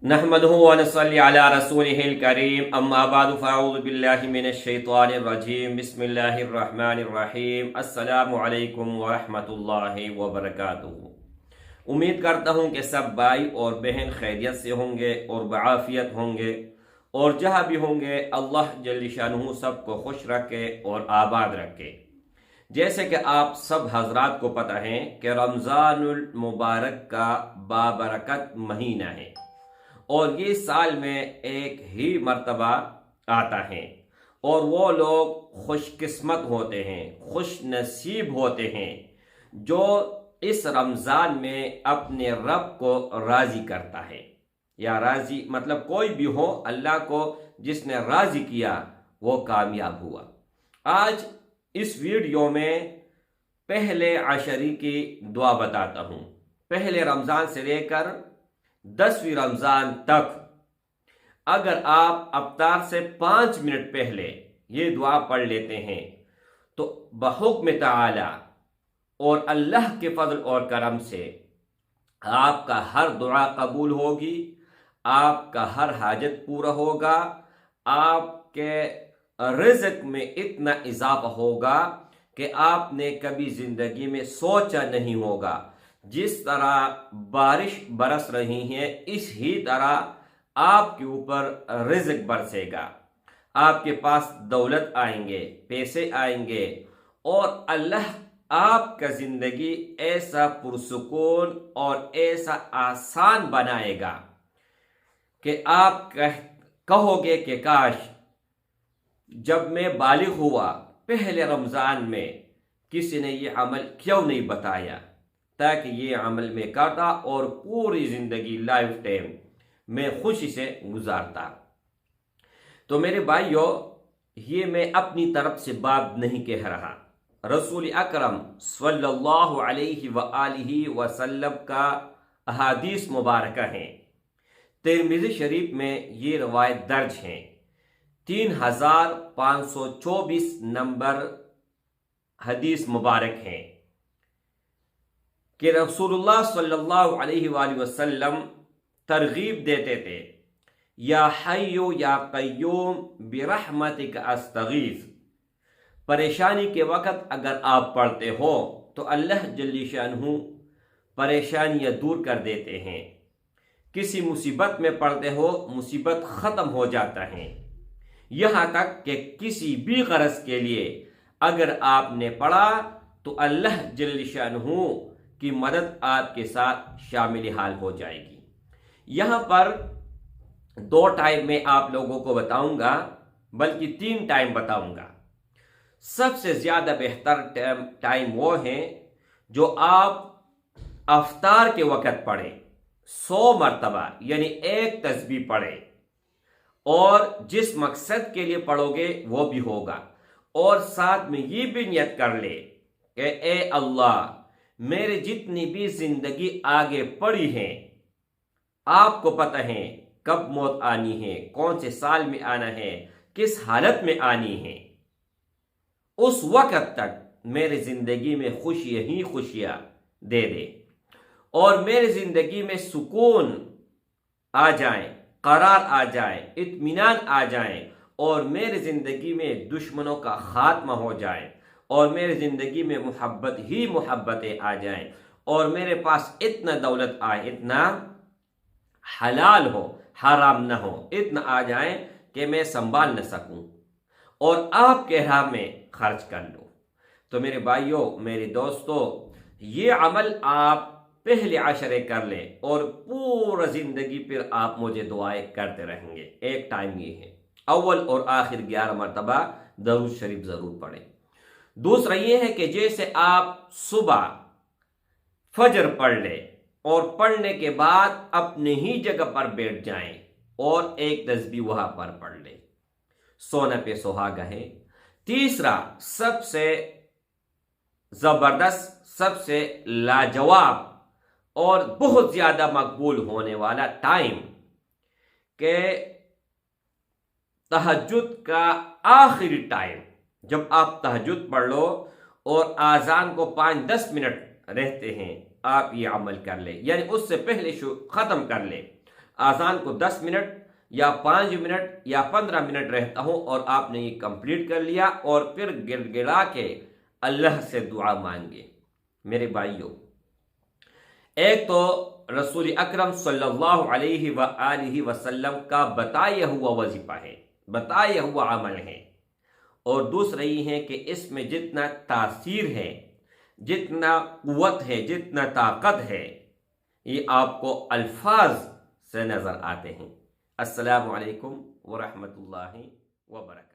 नहमदुहु व नसल्ली अला रसूलिहिल करीम अम्मा बाद फ़अऊज़ु बिल्लाहि मिनश शैतानिर रजीम बिस्मिल्लाहिर रहमानिर रहीम अस्सलामु अलैकुम व रहमतुल्लाहि व बरकातुहू। उम्मीद करता हूँ कि सब भाई और बहन खैरियत से होंगे और बआफियत होंगे, और जहाँ भी होंगे अल्लाह जल्ल शानुहु सबको खुश रखे और आबाद रखे। जैसे कि आप सब हजरात को पता है कि रमज़ानुल मुबारक का बाबरकत महीना है और ये साल में एक ही मर्तबा आता है, और वो लोग खुशकिस्मत होते हैं, खुश नसीब होते हैं जो इस रमज़ान में अपने रब को राज़ी करता है। या राज़ी मतलब कोई भी हो, अल्लाह को जिसने राज़ी किया वो कामयाब हुआ। आज इस वीडियो में पहले अशरी की दुआ बताता हूँ। पहले रमज़ान से लेकर 10वीं रमज़ान तक अगर आप अफ्तार से 5 मिनट पहले ये दुआ पढ़ लेते हैं तो बहुक्म ताला और अल्लाह के फजल और करम से आपका हर दुआ कबूल होगी, आपका हर हाजत पूरा होगा, आपके रिज़्क़ में इतना इजाफा होगा कि आपने कभी ज़िंदगी में सोचा नहीं होगा। जिस तरह बारिश बरस रही है इस ही तरह आपके ऊपर रिज़्क़ बरसेगा, आपके पास दौलत आएंगे, पैसे आएंगे, और अल्लाह आपका ज़िंदगी ऐसा पुरसुकून और ऐसा आसान बनाएगा कि आप कहोगे कि काश जब मैं बालिग हुआ पहले रमज़ान में किसी ने ये अमल क्यों नहीं बताया, ताकि ये अमल में करता और पूरी ज़िंदगी लाइफ टाइम मैं खुशी से गुजारता। तो मेरे भाइयों, ये मैं अपनी तरफ से बात नहीं कह रहा, रसूल अकरम सल्लल्लाहु अलैहि व आलिहि वसल्लम का अहादीस मुबारक हैं। तिरमिज़ी शरीफ में ये रवायत दर्ज हैं। 3524 नंबर हदीस मुबारक हैं कि रसूलुल्लाह सल्लल्लाहु अलैहि वसल्लम तरगीब देते थे, या हय्यु या क़य्यूम बिरहमतिक अस्तगीथ। परेशानी के वक़्त अगर आप पढ़ते हो तो अल्लाह जल्ल शानुहु परेशानियाँ दूर कर देते हैं। किसी मुसीबत में पढ़ते हो, मुसीबत ख़त्म हो जाता है। यहाँ तक कि किसी भी गरज के लिए अगर आपने पढ़ा तो अल्लाह जल्ल शानुहु की मदद आपके साथ शामिल हाल हो जाएगी। यहाँ पर 2 टाइम में आप लोगों को बताऊंगा, बल्कि 3 टाइम बताऊंगा। सबसे ज़्यादा बेहतर टाइम वो है जो आप अफ्तार के वक़्त पढ़ें, 100 मरतबा यानी 1 तस्बीह पढ़ें, और जिस मकसद के लिए पढ़ोगे वो भी होगा, और साथ में ये भी नियत कर ले कि ए अल्लाह, मेरे जितनी भी जिंदगी आगे पड़ी है, आपको पता है कब मौत आनी है, कौन से साल में आना है, किस हालत में आनी है, उस वक़्त तक मेरे जिंदगी में खुशियाँ ही खुशियाँ दे दे, और मेरे जिंदगी में सुकून आ जाए, करार आ जाए, इत्मीनान आ जाए, और मेरे ज़िंदगी में दुश्मनों का खात्मा हो जाए, और मेरे ज़िंदगी में मोहब्बत ही मोहब्बतें आ जाएं, और मेरे पास इतना दौलत आए, इतना हलाल हो, हराम ना हो, इतना आ जाए कि मैं संभाल न सकूं और आपके राह में खर्च कर लूं। तो मेरे भाइयों, मेरे दोस्तों, ये अमल आप पहले अशरे कर लें और पूरा ज़िंदगी फिर आप मुझे दुआएं करते रहेंगे। एक टाइम ये है, अव्वल और आखिर 11 मरतबा दरूद शरीफ ज़रूर पढ़ें। दूसरा ये है कि जैसे आप सुबह फजर पढ़ लें और पढ़ने के बाद अपने ही जगह पर बैठ जाएं और एक तस्बीह वहां पर पढ़ लें, सोना पे सुहागा है। तीसरा सबसे जबरदस्त, सबसे लाजवाब और बहुत ज्यादा मकबूल होने वाला टाइम के तहज्जुद का आखिरी टाइम, जब आप तहज्जुद पढ़ लो और आज़ान को 5-10 मिनट रहते हैं, आप ये अमल कर ले, यानी उससे पहले ख़त्म कर ले। آذان کو 10 منٹ یا 5 منٹ یا 15 منٹ رہتا ہوں اور آپ نے یہ کمپلیٹ کر لیا اور پھر گڑ گڑا کے اللہ سے دعا مانگے۔ میرے بھائیوں، ایک تو رسول اکرم صلی اللہ علیہ وآلہ وسلم کا بتایا ہوا وظیفہ ہے، بتایا ہوا عمل ہے، اور دوسرا یہ ہے کہ اس میں جتنا تاثیر ہے، جتنا قوت ہے، جتنا طاقت ہے، یہ آپ کو الفاظ سے نظر آتے ہیں۔ السلام علیکم ورحمۃ اللہ وبرکاتہ۔